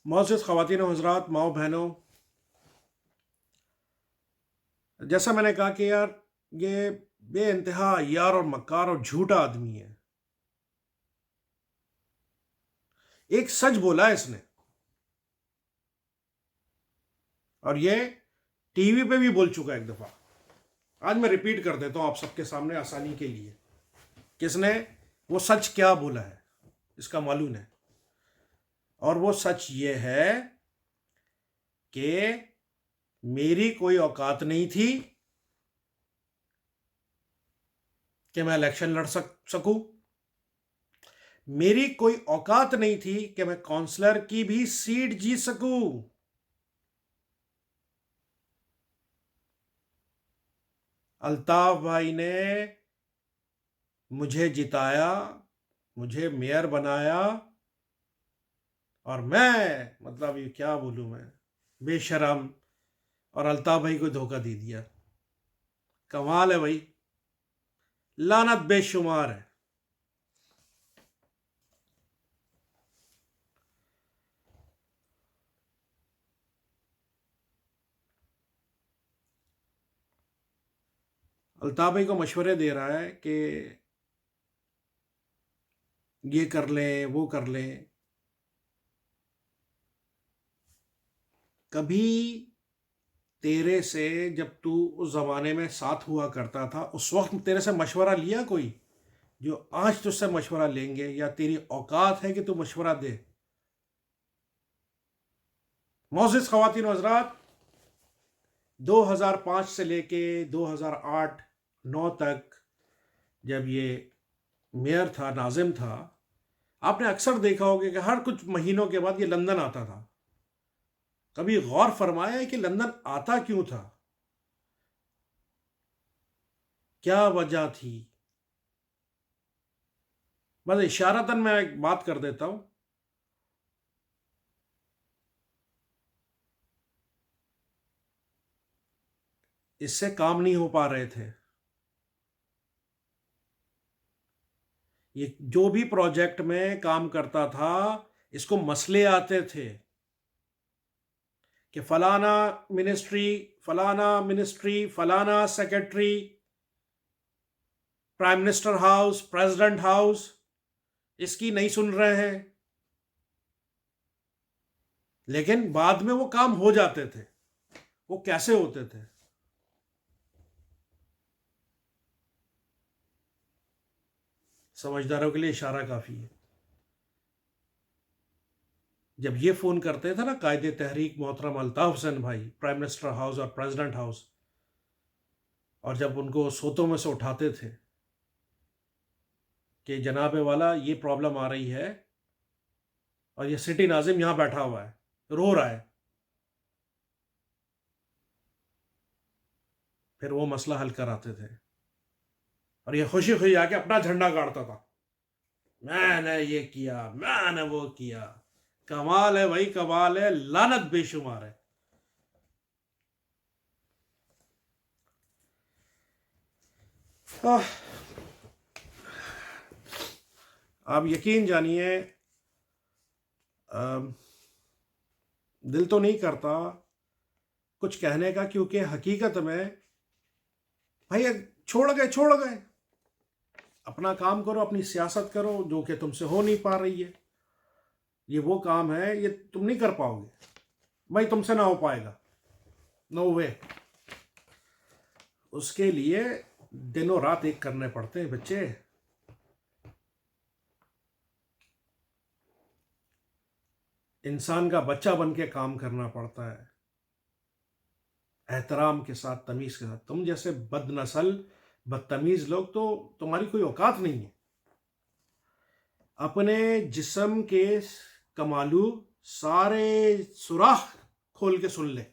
मोअज़्ज़ज़ ख़वातीन व हज़रात, माओ बहनों, जैसा मैंने कहा कि यार ये बेइंतहा अय्यार और मक्कार और झूठा आदमी है। एक सच बोला है इसने, और ये टीवी पे भी बोल चुका है एक दफ़ा। आज मैं रिपीट कर देता हूँ आप सबके सामने आसानी के लिए। किसने वो सच क्या बोला है इसका मालूम है, और वो सच ये है कि मेरी कोई औकात नहीं थी कि मैं इलेक्शन लड़ सकूं। मेरी कोई औकात नहीं थी कि मैं काउंसलर की भी सीट जीत सकूं। अल्ताफ भाई ने मुझे जिताया, मुझे मेयर बनाया, और मैं मतलब ये क्या बोलूं, मैं बेशरम, और अल्ताफ भाई को धोखा दे दिया। कमाल है भाई, लानत बेशुमार है। अल्ताफ भाई को मशवरे दे रहा है कि ये कर लें वो कर लें। कभी तेरे से, जब तू उस जमाने में साथ हुआ करता था, उस वक्त तेरे से मशवरा लिया कोई जो आज तुझसे मशवरा लेंगे, या तेरी औकात है कि तू मशवरा दे? मोअज़्ज़ज़ ख़वातीन व हज़रात, 2005 से लेके 2008-9 तक जब ये मेयर था, नाजिम था, आपने अक्सर देखा होगा कि हर कुछ महीनों के बाद ये लंदन आता था। कभी गौर फरमाया है कि लंदन आता क्यों था? क्या वजह थी? बस इशारतन मैं एक बात कर देता हूं। इससे काम नहीं हो पा रहे थे। ये जो भी प्रोजेक्ट में काम करता था, इसको मसले आते थे कि फलाना मिनिस्ट्री, फलाना मिनिस्ट्री, फलाना secretary, prime minister house, president house इसकी नहीं सुन रहे हैं। लेकिन बाद में वो काम हो जाते थे। वो कैसे होते थे? समझदारों के लिए इशारा काफी है। जब ये फोन करते थे ना कायदे तहरीक मोहतरम अल्ताफ हुसैन भाई, प्राइम मिनिस्टर हाउस और प्रेसिडेंट हाउस, और जब उनको सोतों में से उठाते थे कि जनाबे वाला ये प्रॉब्लम आ रही है, और ये सिटी नाजिम यहां बैठा हुआ है, रो रहा है, फिर वो मसला हल कराते थे। और ये खुशी खुशी आके अपना झंडा गाड़ता था, मैंने ये किया, मैंने वो किया। कमाल है भाई, कमाल है, लानत बेशुमार है। आह, आप यकीन जानिए, दिल तो नहीं करता कुछ कहने का, क्योंकि हकीकत में भाई छोड़ गए, छोड़ गए। अपना काम करो, अपनी सियासत करो, जो कि तुमसे हो नहीं पा रही है। ये वो काम है, ये तुम नहीं कर पाओगे भाई, तुमसे ना हो पाएगा, नो वे। उसके लिए दिनों रात एक करने पड़ते हैं बच्चे। इंसान का बच्चा बन के काम करना पड़ता है, एहतराम के साथ, तमीज़ के साथ। तुम जैसे बदनस्ल बदतमीज़ लोग तो, तुम्हारी कोई औकात नहीं है। अपने जिस्म के कमालू सारे सुराख खोल के सुन ले,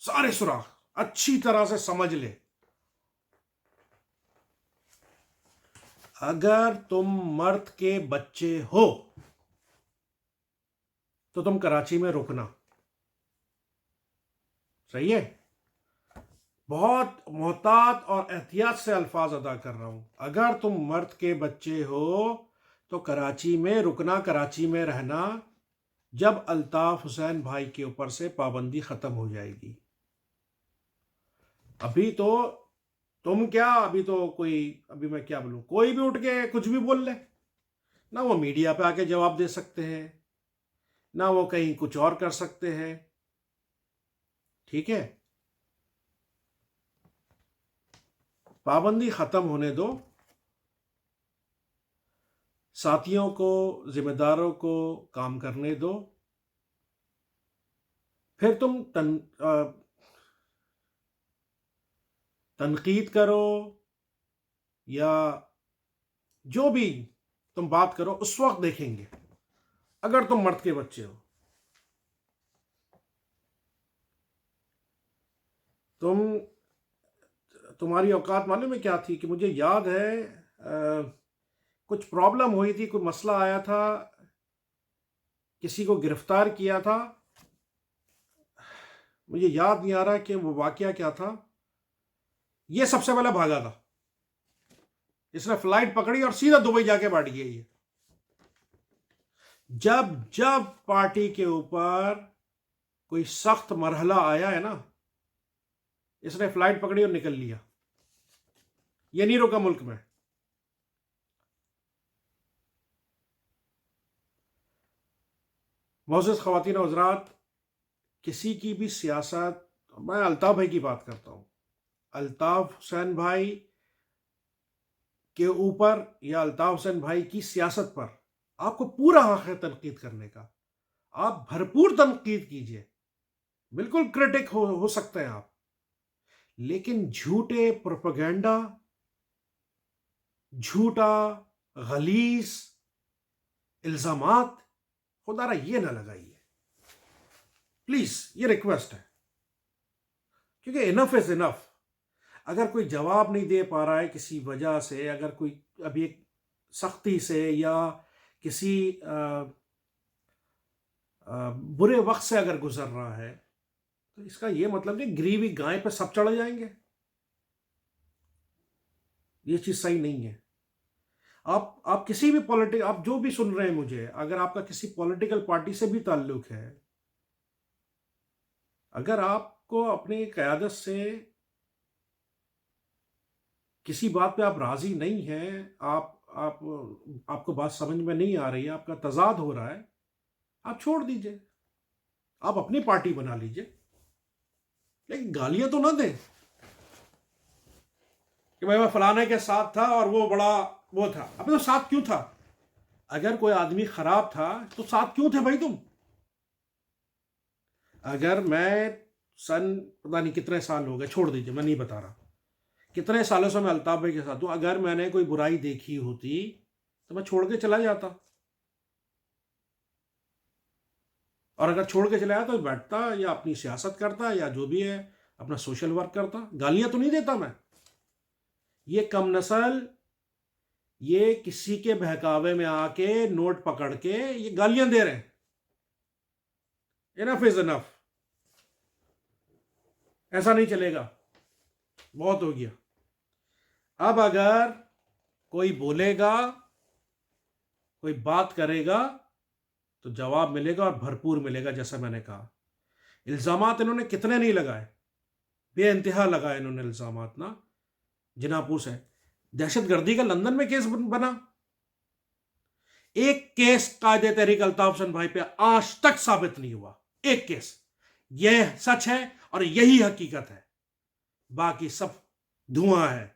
सारे सुराख अच्छी तरह से समझ ले। अगर तुम मर्द के बच्चे हो तो तुम कराची में रुकना। सही है? बहुत मोहतात और एहतियात से अल्फाज अदा कर रहा हूं। अगर तुम मर्द के बच्चे हो तो कराची में रुकना, कराची में रहना, जब अल्ताफ हुसैन भाई के ऊपर से पाबंदी ख़त्म हो जाएगी। अभी तो तुम क्या, अभी तो कोई, अभी मैं क्या बोलूँ, कोई भी उठ के कुछ भी बोल ले, ना वो मीडिया पे आके जवाब दे सकते हैं, ना वो कहीं कुछ और कर सकते हैं। ठीक है, पाबंदी ख़त्म होने दो, साथियों को, जिम्मेदारों को काम करने दो, फिर तुम तनकीद करो या जो भी तुम बात करो, उस वक्त देखेंगे। अगर तुम मर्द के बच्चे हो, तुम्हारी औकात मालूम है क्या थी? कि मुझे याद है कुछ प्रॉब्लम हुई थी, कोई मसला आया था, किसी को गिरफ्तार किया था, मुझे याद नहीं आ रहा कि वो वाकया क्या था। ये सबसे पहले भागा था, इसने फ्लाइट पकड़ी और सीधा दुबई जाके बैठ गया। ये जब जब पार्टी के ऊपर कोई सख्त मरहला आया है ना, इसने फ्लाइट पकड़ी और निकल लिया। ये नहीं रुका मुल्क में। मोअज़्ज़ज़ ख़वातीन और हज़रात, किसी की भी सियासत, मैं अल्ताफ़ भाई की बात करता हूँ, अल्ताफ़ हुसैन भाई के ऊपर या अल्ताफ़ हुसैन भाई की सियासत पर आपको पूरा हक है तनकीद करने का। आप भरपूर तनकीद कीजिए, बिल्कुल क्रिटिक हो सकते हैं आप, लेकिन झूठे प्रोपेगेंडा, झूठा गलीज इल्जामात खुदारा ये ना लगाइए प्लीज, ये रिक्वेस्ट है। क्योंकि इनफ इज इनफ। अगर कोई जवाब नहीं दे पा रहा है किसी वजह से, अगर कोई अभी एक सख्ती से या किसी बुरे वक्त से अगर गुजर रहा है, तो इसका ये मतलब नहीं ग्रीवी गाय पे सब चढ़ जाएंगे। ये चीज सही नहीं है। आप किसी भी आप जो भी सुन रहे हैं मुझे, अगर आपका किसी पॉलिटिकल पार्टी से भी ताल्लुक है, अगर आपको अपनी क़यादत से किसी बात पे आप राजी नहीं हैं, आप आपको बात समझ में नहीं आ रही है, आपका तजाद हो रहा है, आप छोड़ दीजिए, आप अपनी पार्टी बना लीजिए, लेकिन गालियां तो ना दें कि भाई मैं फलाने के साथ था और वो बड़ा वो था। अबे तो साथ क्यों था? अगर कोई आदमी खराब था तो साथ क्यों थे भाई तुम? अगर मैं पता नहीं कितने साल हो गए, छोड़ दीजिए, मैं नहीं बता रहा कितने सालों से मैं अल्ताफ भाई के साथ हूं, अगर मैंने कोई बुराई देखी होती तो मैं छोड़ के चला जाता, और अगर छोड़ के चला जाता तो बैठता या अपनी सियासत करता या जो भी है अपना सोशल वर्क करता। गालियां तो नहीं देता मैं। ये कम नस्ल, ये किसी के बहकावे में आके नोट पकड़ के ये गालियां दे रहे हैं। इनफ इज इनफ, ऐसा नहीं चलेगा, बहुत हो गया। अब अगर कोई बोलेगा, कोई बात करेगा, तो जवाब मिलेगा और भरपूर मिलेगा। जैसा मैंने कहा, इल्जामात इन्होंने कितने नहीं लगाए, बेइंतहा लगाए इन्होंने इल्जामात ना। जिनापुर से दहशतगर्दी का लंदन में केस बना, एक केस कायदे तहरीक अल्ताफ हुसैन भाई पे आज तक साबित नहीं हुआ, एक केस। यह सच है और यही हकीकत है, बाकी सब धुआं है।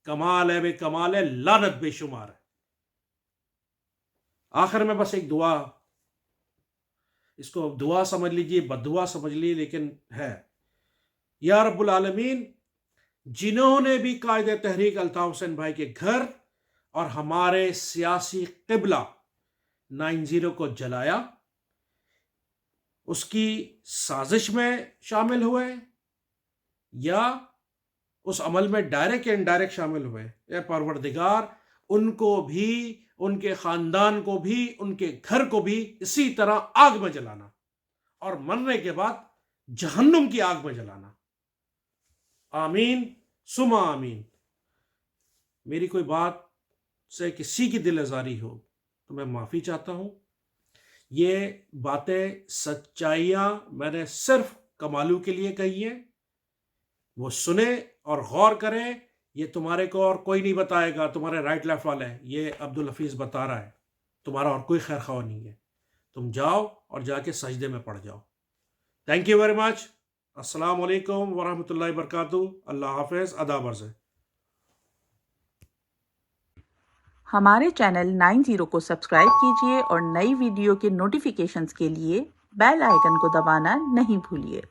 कमाल है बे कमाल है, लानत बेशुमार है। आखिर में बस एक दुआ, इसको दुआ समझ लीजिए, बददुआ समझ लीजिए, लेकिन है, या रब्बुल आलमीन, जिन्होंने भी कायदे तहरीक अल्ताफ हुसैन भाई के घर और हमारे सियासी किबला 90 को जलाया, उसकी साजिश में शामिल हुए या उस अमल में डायरेक्ट या इनडायरेक्ट शामिल हुए, ए परवरदिगार, उनको भी, उनके खानदान को भी, उनके घर को भी इसी तरह आग में जलाना और मरने के बाद जहन्नुम की आग में जलाना। आमीन सुमा आमीन। मेरी कोई बात से किसी की दिल आजारी हो तो मैं माफी चाहता हूं। ये बातें सच्चाइयाँ मैंने सिर्फ कमालू के लिए कही हैं। वो सुने और गौर करें। ये तुम्हारे को और कोई नहीं बताएगा, तुम्हारे राइट लेफ्ट वाले, ये अब्दुल हफीज़ बता रहा है, तुम्हारा और कोई खैर खवा नहीं है। तुम जाओ और जाके सजदे में पड़ जाओ। Thank you very much. अस्सलाम वालेकुम वरहमतुल्लाहि वबरकातुहू। अल्लाह हाफिज़। अदाब अर्ज़ है। हमारे चैनल 90 को सब्सक्राइब कीजिए और नई वीडियो के नोटिफिकेशंस के लिए बेल आइकन को दबाना नहीं भूलिए।